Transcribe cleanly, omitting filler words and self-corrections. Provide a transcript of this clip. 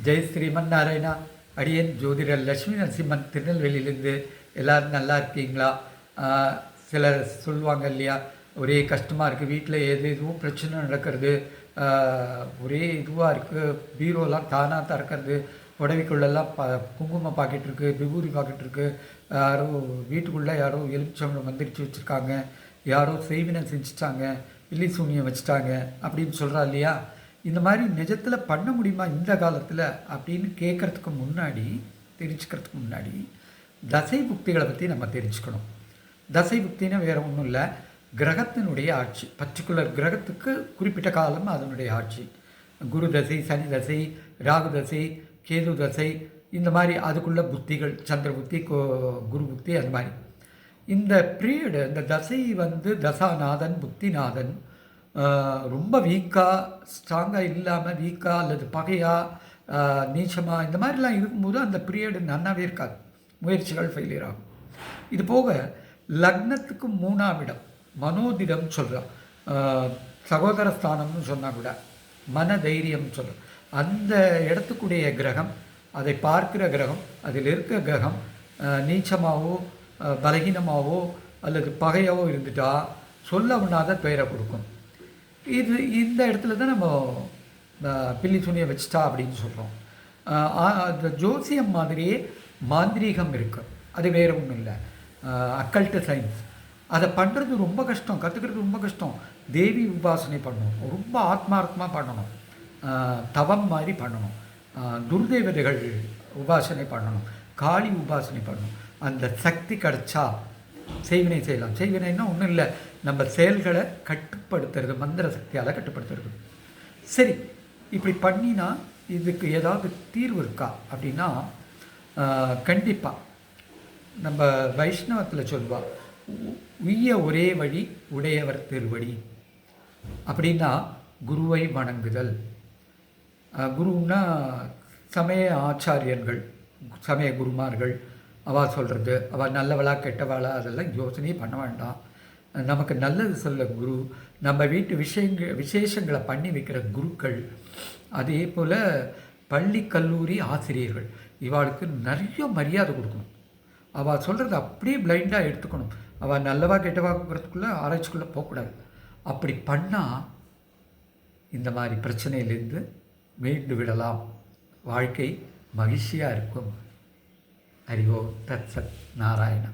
ஜெய் ஸ்ரீமன் நாராயணா. அடியேன் ஜோதிடர் லட்சுமி நரசிம்மன் திருநெல்வேலியிலேருந்து. எல்லோரும் நல்லா இருக்கீங்களா? சிலர் சொல்லுவாங்க இல்லையா, ஒரே கஷ்டமாக இருக்குது, வீட்டில் எதுவும் பிரச்சனை நடக்கிறது, ஒரே இதுவாக இருக்குது, பீரோலாம் தானாக திறக்கிறது, புடவைக்குள்ளெல்லாம் குங்குமம் பாக்கெட் இருக்குது, விபூதி பாக்கெட் இருக்குது, யாரோ வீட்டுக்குள்ளே யாரோ எலுமிச்சம்பழம் மந்திரிச்சு வச்சுருக்காங்க, யாரோ செய்வினை செஞ்சுட்டாங்க, இல்லி சூனியம் வச்சுட்டாங்க அப்படின்னு சொல்கிறா இல்லையா. இந்த மாதிரி நிஜத்தில் பண்ண முடியுமா இந்த காலத்தில் அப்படின்னு கேட்குறதுக்கு முன்னாடி, தெரிஞ்சுக்கிறதுக்கு முன்னாடி தசை புக்திகளை பற்றி நம்ம தெரிஞ்சுக்கணும். தசை புக்தின்னா வேறு ஒன்றும் இல்லை, கிரகத்தினுடைய ஆட்சி. பர்டிகுலர் கிரகத்துக்கு குறிப்பிட்ட காலம் அதனுடைய ஆட்சி. குரு தசை, சனி தசை, ராகு தசை, கேது தசை, இந்த மாதிரி அதுக்குள்ள புத்திகள், சந்திர புத்தி, குரு புத்தி, அந்த மாதிரி இந்த பீரியடு, இந்த தசை தசாநாதன், புத்திநாதன் ரொம்ப வீக்காக, ஸ்ட்ராங்காக இல்லாமல் வீக்காக அல்லது பகையாக, நீச்சமாக, இந்த மாதிரிலாம் இருக்கும்போது அந்த பீரியடு நன்னாவே இருக்காது, முயற்சிகள் ஃபெயிலியர் ஆகும். இது போக லக்னத்துக்கு 3ஆம் இடம், மனோதிடம் சொல்கிறோம், சகோதர ஸ்தானம்னு சொன்னால் கூட மனதைரியம் சொல்கிறோம். அந்த இடத்துக்குடைய கிரகம், அதை பார்க்கிற கிரகம், அதில் இருக்க கிரகம் நீச்சமாகவோ பலகீனமாகவோ அல்லது பகையாவோ இருந்துட்டால் சொல்ல உண்ணாத பெயரை கொடுக்கும். இந்த இடத்துல தான் நம்ம பில்லி துணியை வச்சுட்டா அப்படின்னு சொல்கிறோம். அந்த ஜோசியம் மாதிரியே மாந்திரீகம் இருக்குது, அது வேறு ஒன்றும் இல்லை, அக்கல்ட்டு சயின்ஸ். அதை பண்ணுறது ரொம்ப கஷ்டம், கற்றுக்கிறது ரொம்ப கஷ்டம். தேவி உபாசனை பண்ணணும், ரொம்ப ஆத்மார்த்தமாக பண்ணணும், தவம் மாதிரி பண்ணணும், துர்தேவதைகள் உபாசனை பண்ணணும், காளி உபாசனை பண்ணணும். அந்த சக்தி கிடச்சா செய்வினை செய்யலாம். செய்வினைன்னா ஒன்றும் இல்லை, நம்ம செயல்களை கட்டுப்படுத்துறது, மந்திர சக்தியால் கட்டுப்படுத்துறது. சரி, இப்படி பண்ணினா இதுக்கு ஏதாவது தீர்வு இருக்கா அப்படின்னா கண்டிப்பாக நம்ம வைஷ்ணவத்தில் சொல்லுவாள், உய்ய ஒரே வழி உடையவர் திருவடி. அப்படின்னா குருவை வணங்குதல். குருன்னா சமய ஆச்சாரியர்கள், சமய குருமார்கள், அவள் சொல்கிறது, அவள் நல்லவளா கெட்டவாளா அதெல்லாம் யோசனையே பண்ண வேண்டாம். நமக்கு நல்லது சொல்ல குரு, நம்ம வீட்டு விசேஷங்களை பண்ணி வைக்கிற குருக்கள், அதே போல் பள்ளி கல்லூரி ஆசிரியர்கள், இவாளுக்கு நிறைய மரியாதை கொடுக்கணும். அவள் சொல்கிறது அப்படியே பிளைண்டாக எடுத்துக்கணும். அவள் நல்லவா கெட்டவாக்குறதுக்குள்ளே ஆராய்ச்சிக்குள்ளே போகக்கூடாது. அப்படி பண்ணால் இந்த மாதிரி பிரச்சனையிலேருந்து மீண்டு விடலாம், வாழ்க்கை மகிழ்ச்சியாக இருக்கும். ஹரி ஓம் தத் சத் நாராயணா.